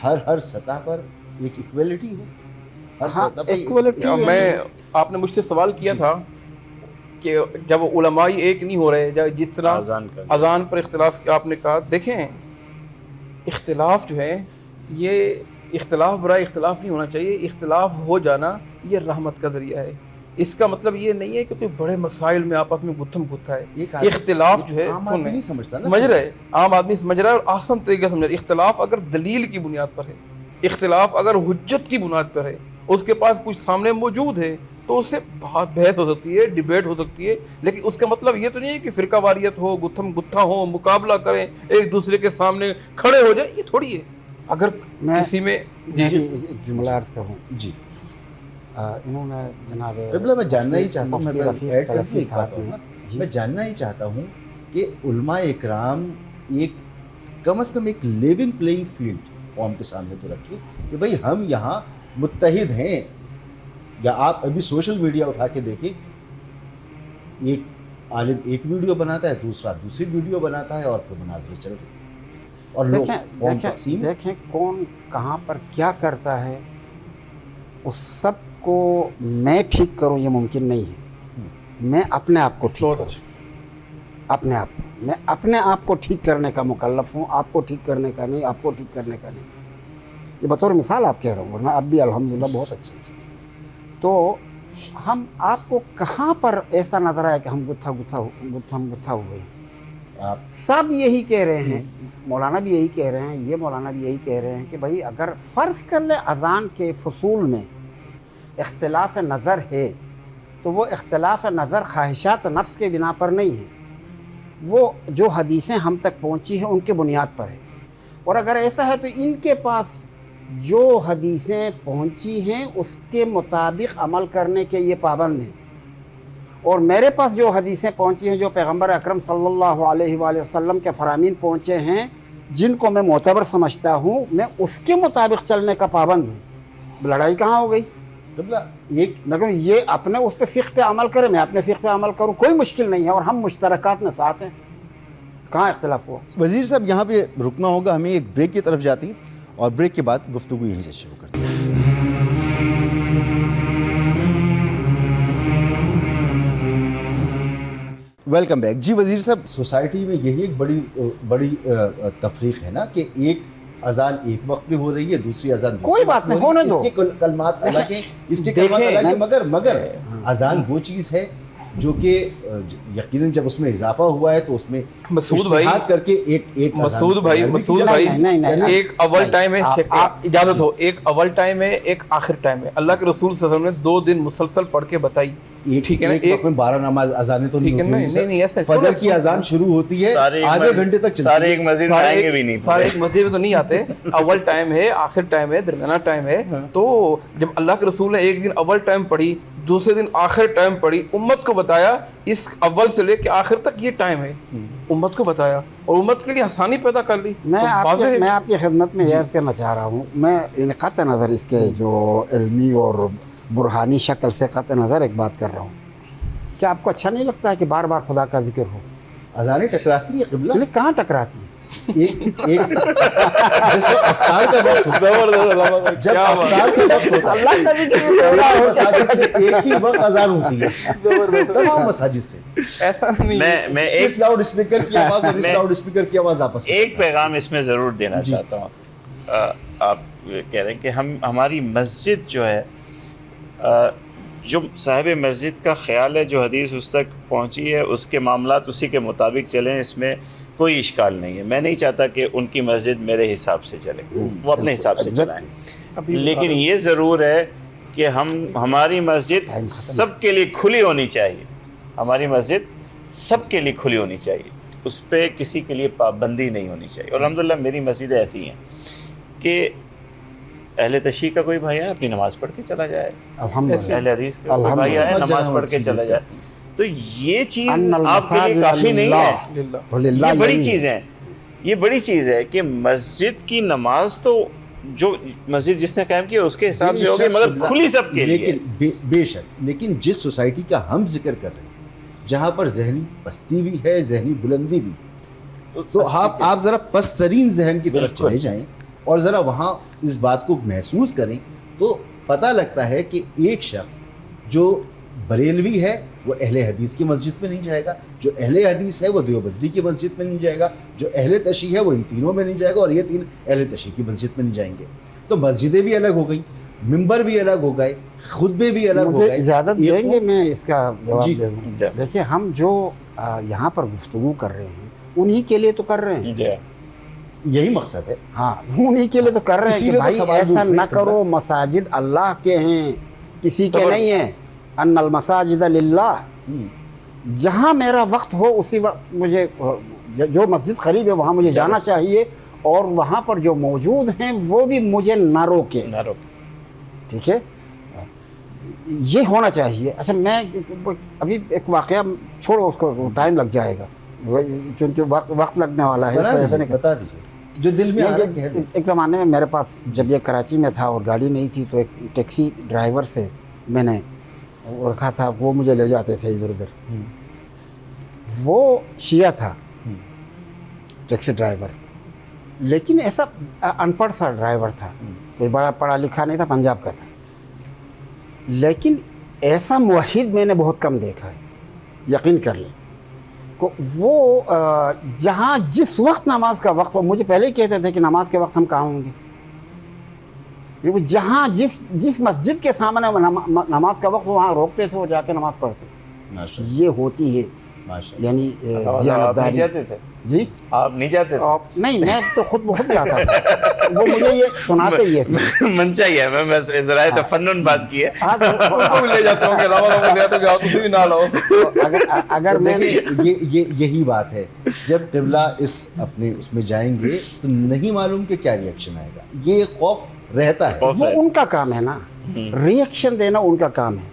S1: ہر سطح پر ایک ایکویلٹی ہو. ہر سطح پر
S2: ایکویلٹی.
S4: میں آپ نے مجھ سے سوال کیا تھا کہ جب علماء ایک نہیں ہو رہے، جس طرح اذان پر اختلاف آپ نے کہا، دیکھیں اختلاف جو ہے یہ اختلاف برائے اختلاف نہیں ہونا چاہیے. اختلاف ہو جانا یہ رحمت کا ذریعہ ہے. اس کا مطلب یہ نہیں ہے کہ کوئی بڑے مسائل میں آپس میں گتھم گتھا ہے. اختلاف جو ہے سمجھ رہے، عام آدمی سمجھ رہا ہے اور آسان طریقے سے سمجھ رہا ہے. اختلاف اگر دلیل کی بنیاد پر ہے، اختلاف اگر حجت کی بنیاد پر ہے، اس کے پاس کچھ سامنے موجود ہے، تو اس سے بہت بحث ہو سکتی ہے، ڈیبیٹ ہو سکتی ہے. لیکن اس کا مطلب یہ تو نہیں ہے کہ فرقہ واریت ہو، گتھم گتھا ہو، مقابلہ کریں، ایک دوسرے کے سامنے کھڑے ہو جائیں. یہ تھوڑی ہے. اگر کسی میں
S2: ایک جملہ عرض کروں.
S1: جی،
S2: انہوں نے جناب
S1: قبلہ میں جاننا ہی چاہتا ہوں،
S2: مفتی رفیق سلفی صاحب نے،
S1: میں جاننا ہی چاہتا ہوں کہ علماء اکرام ایک کم از کم ایک لیونگ پلینگ فیلڈ قوم کے سامنے تو رکھیں کہ بھئی ہم یہاں متحد ہیں. یا آپ ابھی سوشل میڈیا اٹھا کے دیکھیں، ایک عالم ایک ویڈیو بناتا ہے، دوسرا دوسری ویڈیو بناتا ہے، اور پھر مناظرے چل رہے ہیں. اور
S2: دیکھیں کون کہاں پر کیا کرتا ہے، اس سب کو میں ٹھیک کروں یہ ممکن نہیں ہے. میں اپنے آپ کو ٹھیک کروں، اپنے آپ کو، میں اپنے آپ کو ٹھیک کرنے کا مکلف ہوں، آپ کو ٹھیک کرنے کا نہیں، آپ کو ٹھیک کرنے کا نہیں. یہ بطور مثال آپ کہہ رہا ہوں، ورنہ اب بھی الحمدللہ بہت اچھی ہے. تو ہم آپ کو کہاں پر ایسا نظر آیا کہ ہم گتھا ہوئے ہیں؟ سب یہی کہہ رہے ہیں، مولانا بھی یہی کہہ رہے ہیں، یہ مولانا بھی یہی کہہ رہے ہیں کہ بھائی اگر فرض کر لیں اذان کے فصول میں اختلاف نظر ہے، تو وہ اختلاف نظر خواہشات نفس کے بنا پر نہیں ہے، وہ جو حدیثیں ہم تک پہنچی ہیں ان کے بنیاد پر ہے. اور اگر ایسا ہے تو ان کے پاس جو حدیثیں پہنچی ہیں اس کے مطابق عمل کرنے کے یہ پابند ہیں، اور میرے پاس جو حدیثیں پہنچی ہیں، جو پیغمبر اکرم صلی اللہ علیہ وآلہ وسلم کے فرامین پہنچے ہیں، جن کو میں معتبر سمجھتا ہوں، میں اس کے مطابق چلنے کا پابند ہوں. لڑائی کہاں ہو گئی؟ لیکن یہ اپنے اس پہ فقہ پہ عمل کرے، میں اپنے فقہ پہ عمل کروں، کوئی مشکل نہیں ہے، اور ہم مشترکات میں ساتھ ہیں. کہاں اختلاف ہوا؟
S1: وزیر صاحب یہاں پہ رکنا ہوگا، ہمیں ایک بریک کی طرف جاتی، اور بریک کے بعد گفتگو یہیں سے شروع کرتے ہیں. Welcome back. جی وزیر صاحب، سوسائٹی میں یہی ایک بڑی تفریق ہے نا کہ ایک اذان ایک وقت پہ ہو رہی ہے، دوسری اذان
S2: کوئی بات نہیں، ہونے دو.
S1: اس کے کلمات الگ ہیں، اس کے کلمات الگ ہیں، مگر اذان وہ چیز ہے جو کہ یقیناً جب اس میں اضافہ ہوا ہے تو اس میں
S4: مسعود بھائی
S1: اجتہاد کر کے ایک
S4: مسعود بھائی
S2: نہیں،
S4: ایک اول ٹائم ہے، آپ اجازت ہو، ایک اول ٹائم ہے، ایک آخر ٹائم ہے. اللہ کے رسول صلی اللہ علیہ وسلم نے 2 دن مسلسل پڑھ کے بتائی، ٹھیک ہے نا.
S1: ایک وقت میں 12 نماز اذانیں تو
S4: نہیں ایسا
S1: فجر کی اذان شروع ہوتی ہے آدھے گھنٹے تک
S3: سارے ایک مسجد میں آئیں گے بھی نہیں،
S4: سارے ایک مسجد میں تو نہیں آتے. اول ٹائم ہے، آخر ٹائم ہے، درمیانہ ٹائم ہے. تو جب اللہ کے رسول نے ایک دن اول ٹائم پڑھی، دوسرے دن آخر ٹائم پڑھی، امت کو بتایا اس اول سے لے کے آخر تک یہ ٹائم ہے، امت کو بتایا اور امت کے لیے آسانی پیدا کر لی.
S2: میں آپ کی خدمت میں عرض کرنا چاہ رہا ہوں، میں قطع نظر اس کے جو علمی اور برہانی شکل سے قطع نظر ایک بات کر رہا ہوں. کیا آپ کو اچھا نہیں لگتا ہے کہ بار بار خدا کا ذکر ہو؟
S1: اذانیں ٹکراتی ہیں قبلہ،
S2: نہیں کہاں ٹکراتی ہے؟
S1: ایک جس میں افطار کا وقت ہوتا ہے، جب افطار کا وقت ہوتا ہے
S2: اللہ کا ذکر
S1: مساجد سے ایک ہی وقت اذان ہوتی ہے تمام مساجد سے.
S4: ایسا نہیں.
S3: میں ایک
S1: اس لاؤڈ اسپیکر کی آواز اور اس لاؤڈ اسپیکر کی آواز آپس میں
S3: ایک پیغام اس میں ضرور دینا چاہتا ہوں. آپ کہہ رہے ہیں کہ ہماری مسجد جو ہے، جو صاحب مسجد کا خیال ہے، جو حدیث اس تک پہنچی ہے، اس کے معاملات اسی کے مطابق چلیں، اس میں کوئی اشکال نہیں ہے. میں نہیں چاہتا کہ ان کی مسجد میرے حساب سے چلے، وہ اپنے حساب سے چلائیں. لیکن یہ ضرور ہے کہ ہماری مسجد سب کے لیے کھلی ہونی چاہیے. ہماری مسجد سب کے لیے کھلی ہونی چاہیے، اس پہ کسی کے لیے پابندی نہیں ہونی چاہیے. اور الحمدللہ میری مسجدیں ایسی ہیں کہ اہل تشیع کا کوئی بھائی آئے اپنی نماز پڑھ کے چلا جائے، اہل حدیث کا کوئی بھائی آئے نماز پڑھ کے چلا جائے. تو یہ چیز آپ کے لیے کافی نہیں ہے، یہ بڑی چیز ہے. یہ بڑی چیز ہے کہ مسجد کی نماز تو جو مسجد جس نے قائم کیا اس کے حساب سے ہوگی، مگر کھلی سب کے لیے.
S1: لیکن بے شک، لیکن جس سوسائٹی کا ہم ذکر کر رہے ہیں، جہاں پر ذہنی پستی بھی ہے، ذہنی بلندی بھی، تو آپ ذرا پست ترین ذہن کی طرف چلے جائیں اور ذرا وہاں اس بات کو محسوس کریں تو پتہ لگتا ہے کہ ایک شخص جو بریلوی ہے وہ اہل حدیث کی مسجد میں نہیں جائے گا، جو اہل حدیث ہے وہ دیوبندی کی مسجد میں نہیں جائے گا، جو اہل تشیع ہے وہ ان تینوں میں نہیں جائے گا، اور یہ تین اہل تشیع کی مسجد میں نہیں جائیں گے. تو مسجدیں بھی الگ ہو گئیں، ممبر بھی الگ ہو گئے، خطبے بھی الگ ہو
S2: مجھے
S1: گئے.
S2: اجازت دیں گے میں اس کا جواب دے دوں؟ دیکھیں ہم جو یہاں پر گفتگو کر رہے ہیں انہی کے لیے تو کر رہے ہیں،
S1: یہی مقصد ہے.
S2: ہاں انہی کے لیے تو کر رہے ہیں کہ بھائی ایسا نہ کرو، مساجد اللہ کے ہیں، کسی کے نہیں ہیں. ان المساجد للہ، جہاں میرا وقت ہو اسی وقت مجھے جو مسجد قریب ہے وہاں مجھے جانا چاہیے، اور وہاں پر جو موجود ہیں وہ بھی مجھے نہ روکیں. ٹھیک ہے، یہ ہونا چاہیے. اچھا میں ابھی ایک واقعہ چھوڑو، اس کو ٹائم لگ جائے گا چونکہ وقت لگنے والا ہے.
S1: بتا دیجیے جو دل میں.
S2: ایک زمانے میں میرے پاس جب یہ کراچی میں تھا اور گاڑی نہیں تھی تو ایک ٹیکسی ڈرائیور سے میں نے رکھا تھا، وہ مجھے لے جاتے تھے ادھر ادھر. وہ شیعہ تھا ٹیکسی ڈرائیور، لیکن ایسا ان پڑھ سا ڈرائیور تھا، کوئی بڑا پڑھا لکھا نہیں تھا، پنجاب کا تھا. لیکن ایسا موحد میں نے بہت کم دیکھا ہے، یقین کر لیں. وہ جہاں جس وقت نماز کا وقت ہو، مجھے پہلے ہی کہتے تھے کہ نماز کے وقت ہم کہاں ہوں گے. وہ جہاں جس مسجد کے سامنے نماز کا وقت وہاں روکتے تھے، وہ جا کے نماز پڑھتے تھے. یہ ہوتی ہے یعنی
S3: جانبداری.
S2: جی
S3: آپ نہیں جاتے تھے؟
S2: نہیں، میں تو خود بہت جاتا تھا، وہ مجھے یہ سناتے ہی تھے.
S3: منشا ہی ہے، میں ذرائع تفنن بات کی ہے.
S4: لے جاتا ہوں کہ بھی نہ لاؤ.
S2: اگر میں
S1: یہی بات ہے، جب قبلہ اپنے اس میں جائیں گے تو نہیں معلوم کہ کیا ری ایکشن آئے گا. یہ خوف رہتا ہے.
S2: وہ ان کا کام ہے نا، ری ایکشن دینا ان کا کام ہے.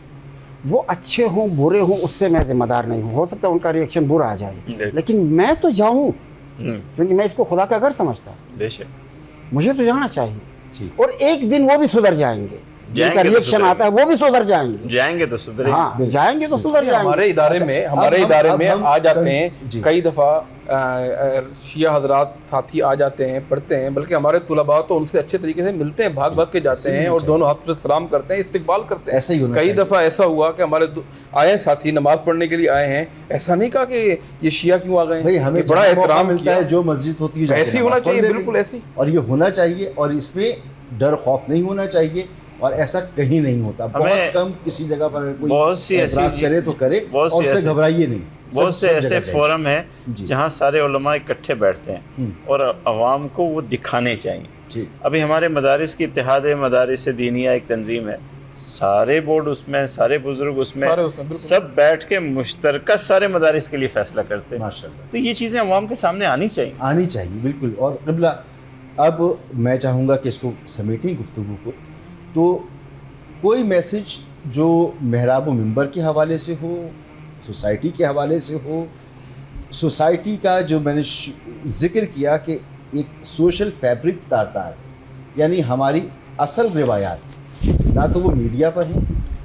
S2: وہ اچھے ہوں برے ہوں اس سے میں ذمہ دار نہیں ہوں. ہو سکتا ہے ان کا ری ایکشن برا آ جائے، لیکن میں تو جاؤں کیونکہ میں اس کو خدا کا گھر سمجھتا ہوں.
S3: بے شک
S2: مجھے تو جانا چاہیے، اور ایک دن وہ بھی سدھر جائیں گے. جن کا ری ایکشن آتا ہے وہ بھی سدھر جائیں گے.
S3: جائیں گے تو سدھریں گے.
S2: ہاں جائیں گے تو سدھر جائیں گے.
S4: ہمارے ادارے میں آ جاتے ہیں کئی دفعہ شیعہ حضرات ساتھی آ جاتے ہیں، پڑھتے ہیں، بلکہ ہمارے طلباء تو ان سے اچھے طریقے سے ملتے ہیں، بھاگ بھاگ کے جاتے ہیں اور دونوں ہاتھ پر سلام کرتے ہیں، استقبال کرتے ہیں. کئی دفعہ ایسا ہوا کہ ہمارے آئے ساتھی نماز پڑھنے کے لیے آئے ہیں، ایسا نہیں کہا کہ یہ شیعہ کیوں آ گئے ہیں.
S1: ہمیں
S4: بڑا احترام
S1: ملتا ہے، جو مسجد ہوتی ہے
S4: ایسی ہونا چاہیے، بالکل ایسی.
S1: اور یہ ہونا چاہیے، اور اس میں ڈر خوف نہیں ہونا چاہیے. اور ایسا کہیں نہیں ہوتا. بہت کم کسی جگہ پر
S3: بہت سی
S1: کوئی اعتراض کرے تو کرے اور اس سے گھبرائیے نہیں.
S3: بہت سے ایسے فورم ہیں جہاں سارے علماء اکٹھے بیٹھتے ہیں اور عوام کو وہ دکھانے چاہیے. ابھی ہمارے مدارس کی اتحاد مدارس دینیہ ایک تنظیم ہے, سارے بورڈ اس میں, سارے بزرگ اس میں, سب بیٹھ کے مشترکہ سارے مدارس کے لیے فیصلہ کرتے ہیں.
S1: ماشاءاللہ.
S3: تو یہ چیزیں عوام کے سامنے آنی چاہیے
S1: بالکل. اور قبلہ اب میں چاہوں گا کہ اس کو سمیٹیں گفتگو کو, تو کوئی میسج جو محراب و منبر کے حوالے سے ہو, سوسائٹی کے حوالے سے ہو, سوسائٹی کا جو میں نے ذکر کیا کہ ایک سوشل فیبرک تار یعنی ہماری اصل روایات نہ تو وہ میڈیا پر ہیں,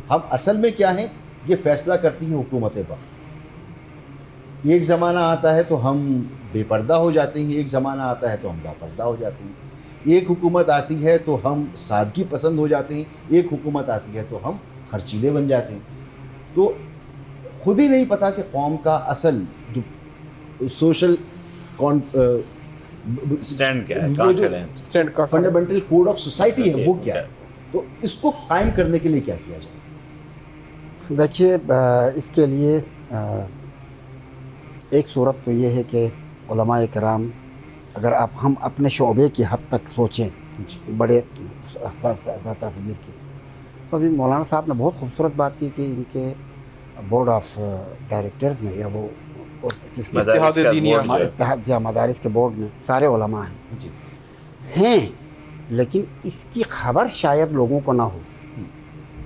S1: ہم اصل میں کیا ہیں یہ فیصلہ کرتی ہیں حکومت وقت. ایک زمانہ آتا ہے تو ہم بے پردہ ہو جاتے ہیں, ایک زمانہ آتا ہے تو ہم باپردہ ہو جاتے ہیں. ایک حکومت آتی ہے تو ہم سادگی پسند ہو جاتے ہیں, ایک حکومت آتی ہے تو ہم خرچیلے بن جاتے ہیں. تو خود ہی نہیں پتہ کہ قوم کا اصل جو سوشل
S3: اسٹینڈ کیا ہے,
S1: فنڈامنٹل کوڈ آف سوسائٹی ہے وہ کیا ہے, تو اس کو قائم کرنے کے لیے کیا کیا جائے؟
S2: دیکھیے اس کے لیے ایک صورت تو یہ ہے کہ علماء کرام اگر ہم اپنے شعبے کی حد تک سوچیں بڑے تصویر کی, تو ابھی مولانا صاحب نے بہت خوبصورت بات کی کہ ان کے بورڈ آف ڈائریکٹرز میں یا وہ کس اتحاد مدارس کے بورڈ میں سارے علماء ہیں, لیکن اس کی خبر شاید لوگوں کو نہ ہو,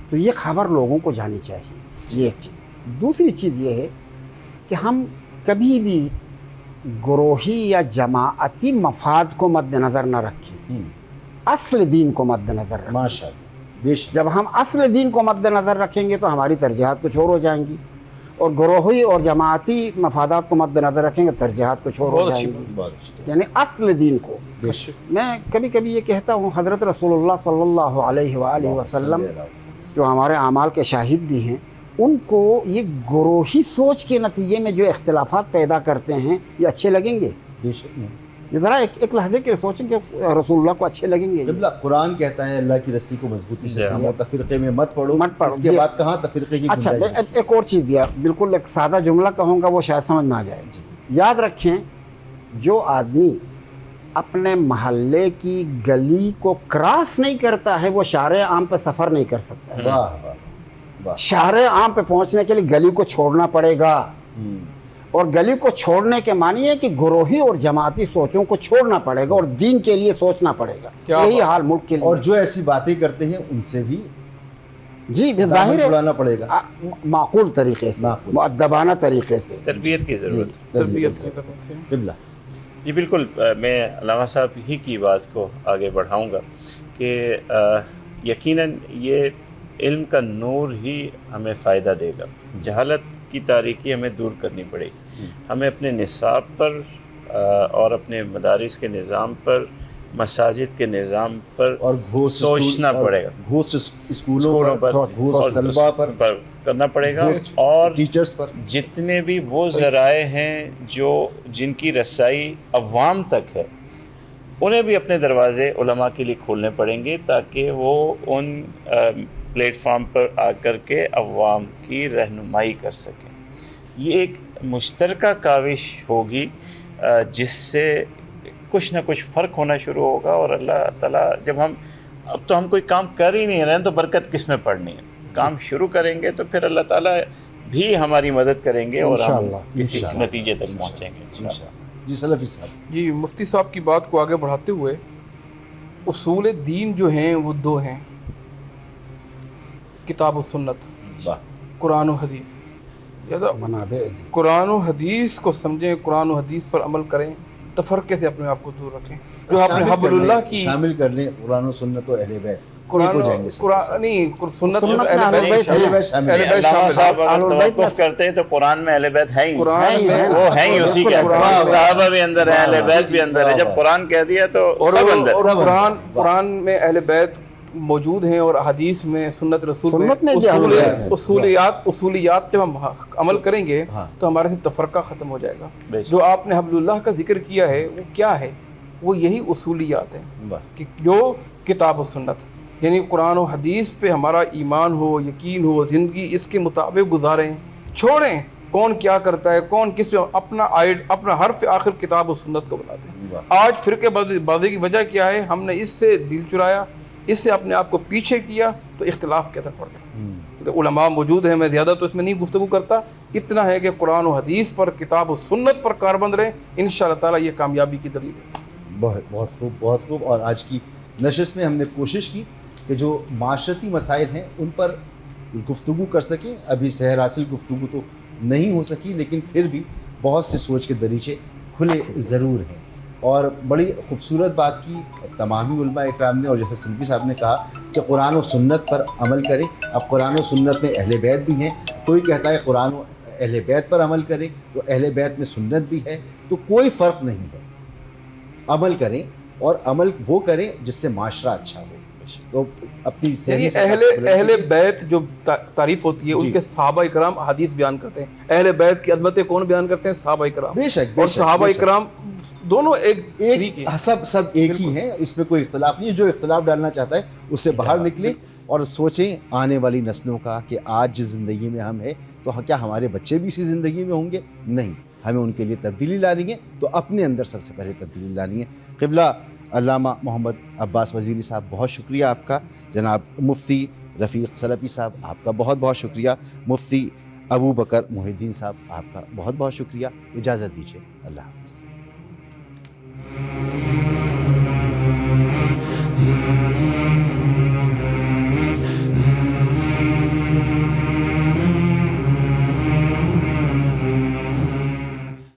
S2: تو یہ خبر لوگوں کو جانی چاہیے. یہ ایک چیز. دوسری چیز یہ ہے کہ ہم کبھی بھی گروہی یا جماعتی مفاد کو مد نظر نہ رکھیں, اصل دین کو مد نظر رکھیں.
S1: ماشاءاللہ. بے شک.
S2: جب ہم اصل دین کو مد نظر رکھیں گے تو ہماری ترجیحات کچھ اور ہو جائیں گی, اور گروہی اور جماعتی مفادات کو مد نظر رکھیں گے ترجیحات کچھ اور ہو جائیں گی. یعنی اصل دین کو. میں کبھی کبھی یہ کہتا ہوں, حضرت رسول اللہ صلی اللہ علیہ وآلہ وسلم جو ہمارے اعمال کے شاہد بھی ہیں, ان کو یہ گروہی سوچ کے نتیجے میں جو اختلافات پیدا کرتے ہیں یہ اچھے لگیں گے؟ یہ ذرا ایک لحظے کے لیے سوچیں کہ رسول اللہ کو اچھے لگیں گے؟
S1: قرآن کہتا ہے اللہ کی رسی کو مضبوطی سے تھامو, تفرقے میں مت پڑو. اس کے بعد کہاں تفرقے کی
S2: اچھا ایک اور چیز بھی بالکل ایک سادہ جملہ کہوں گا, وہ شاید سمجھ میں آ جائے. یاد رکھیں, جو آدمی اپنے محلے کی گلی کو کراس نہیں کرتا ہے وہ شارع عام پہ سفر نہیں کر سکتا ہے.
S1: واہ واہ.
S2: شارع عام پہ پہنچنے کے لیے گلی کو چھوڑنا پڑے گا, اور گلی کو چھوڑنے کے معنی ہے کہ گروہی اور جماعتی سوچوں کو چھوڑنا پڑے گا اور دین کے لیے سوچنا پڑے گا. یہی حال ملک کے لیے.
S1: اور جو ایسی باتیں کرتے ہیں ان سے بھی
S2: جی ظاہر ہے
S1: چھڑانا پڑے گا,
S2: معقول طریقے سے, مؤدبانہ طریقے سے.
S3: تربیت کی ضرورت.
S1: قبلہ.
S3: جی بالکل, میں علامہ صاحب ہی کی بات کو آگے بڑھاؤں گا کہ یقیناً یہ علم کا نور ہی ہمیں فائدہ دے گا. جہالت کی تاریکی ہمیں دور کرنی پڑے گی. ہمیں اپنے نصاب پر اور اپنے مدارس کے نظام پر, مساجد کے نظام پر
S1: اور
S3: سوچنا پڑے گا,
S1: گھوس اسکولوں پر, گھوس طلباء پر
S3: کرنا پڑے گا, اور
S1: ٹیچرز پر.
S3: جتنے بھی وہ ذرائع ہیں جن کی رسائی عوام تک ہے, انہیں بھی اپنے دروازے علماء کے لیے کھولنے پڑیں گے تاکہ وہ ان پلیٹ فارم پر آ کر کے عوام کی رہنمائی کر سکیں. یہ ایک مشترکہ کاوش ہوگی جس سے کچھ نہ کچھ فرق ہونا شروع ہوگا, اور اللہ تعالیٰ اب تو ہم کوئی کام کر ہی نہیں رہے ہیں تو برکت کس میں پڑنی ہے. کام شروع کریں گے تو پھر اللہ تعالیٰ بھی ہماری مدد کریں گے اور ہم کسی نتیجے تک پہنچیں گے.
S1: جی سلفی صاحب.
S4: جی مفتی صاحب کی بات کو آگے بڑھاتے ہوئے, اصول دین جو ہیں وہ دو ہیں, کتاب و سنت, قرآن و حدیث. قرآن و حدیث کو سمجھیں, قرآن و حدیث پر عمل کریں, تفرقے سے اپنے آپ کو دور رکھیں. جو آپ نے حبل اللہ کی
S1: شامل کر لیں, قرآن و سنت و اہل بیت,
S4: قرآن سنت
S3: علامہ صاحب اگر توقف کرتے ہیں تو قرآن میں اہل بیت ہے ہی, وہ ہیں ہی اسی کے اندر, صحابہ بھی اندر ہیں, اہل بیت بھی اندر ہے. جب قرآن کہہ دیا تو سب اندر.
S4: قرآن میں اہل بیت موجود ہیں, اور حدیث میں سنت رسول میں اصولیات جب ہم عمل کریں گے تو ہمارے سے تفرقہ ختم ہو جائے گا. جو آپ نے حبل اللہ کا ذکر کیا ہے وہ کیا ہے؟ وہ یہی اصولیات ہیں کہ جو کتاب و سنت, یعنی قرآن و حدیث پہ ہمارا ایمان ہو، یقین ہو، زندگی اس کے مطابق گزاریں، چھوڑیں کون کیا کرتا ہے، کون کس پہ اپنا حرف آخر کتاب و سنت کو بنا دیں۔ آج فرقے بازی کی وجہ کیا ہے؟ ہم نے اس سے دل چرایا، اس سے اپنے آپ کو پیچھے کیا، تو اختلاف کے اندر پڑ گیا۔ علماء موجود ہیں، میں زیادہ تو اس میں نہیں گفتگو کرتا، اتنا ہے کہ قرآن و حدیث پر، کتاب و سنت پر کاربند رہیں، انشاءاللہ تعالیٰ یہ کامیابی کی دلیل ہے۔
S1: بہت خوب، بہت خوب۔ اور آج کی نشست میں ہم نے کوشش کی کہ جو معاشرتی مسائل ہیں ان پر گفتگو کر سکیں۔ ابھی سحر حاصل گفتگو تو نہیں ہو سکی، لیکن پھر بھی بہت سے سوچ کے دریچے کھلے ضرور ہیں۔ اور بڑی خوبصورت بات کی تمامی علماء اکرام نے، اور جیسے سلفی صاحب نے کہا کہ قرآن و سنت پر عمل کریں۔ اب قرآن و سنت میں اہل بیت بھی ہیں، کوئی کہتا ہے قرآن و اہل بیت پر عمل کریں، تو اہل بیت میں سنت بھی ہے، تو کوئی فرق نہیں ہے۔ عمل کریں، اور عمل وہ کریں جس سے معاشرہ اچھا ہو۔ تو اپنی
S4: یعنی اہل بیت جو تعریف ہوتی ہے، ان کے صحابہ اکرام حدیث بیان کرتے ہیں، اہل بیت کی عظمتیں کون بیان کرتے ہیں؟ صحابہ اکرام۔
S1: بے شک،
S4: اور صحابہ اکرام دونوں ایک
S1: سب ایک ہی ہیں، اس میں کوئی اختلاف نہیں ہے۔ جو اختلاف ڈالنا چاہتا ہے اس سے باہر نکلیں اور سوچیں آنے والی نسلوں کا کہ آج جس زندگی میں ہم ہیں تو کیا ہمارے بچے بھی اسی زندگی میں ہوں گے؟ نہیں، ہمیں ان کے لیے تبدیلی لانی ہے، تو اپنے اندر سب سے پہلے تبدیلی لانی ہے۔ قبلہ علامہ محمد عباس وزیری صاحب، بہت شکریہ آپ کا۔ جناب مفتی رفیق سلفی صاحب، آپ کا بہت بہت شکریہ۔ مفتی ابو بکر محی الدین صاحب، آپ کا بہت بہت شکریہ۔ اجازت دیجیے، اللہ حافظ۔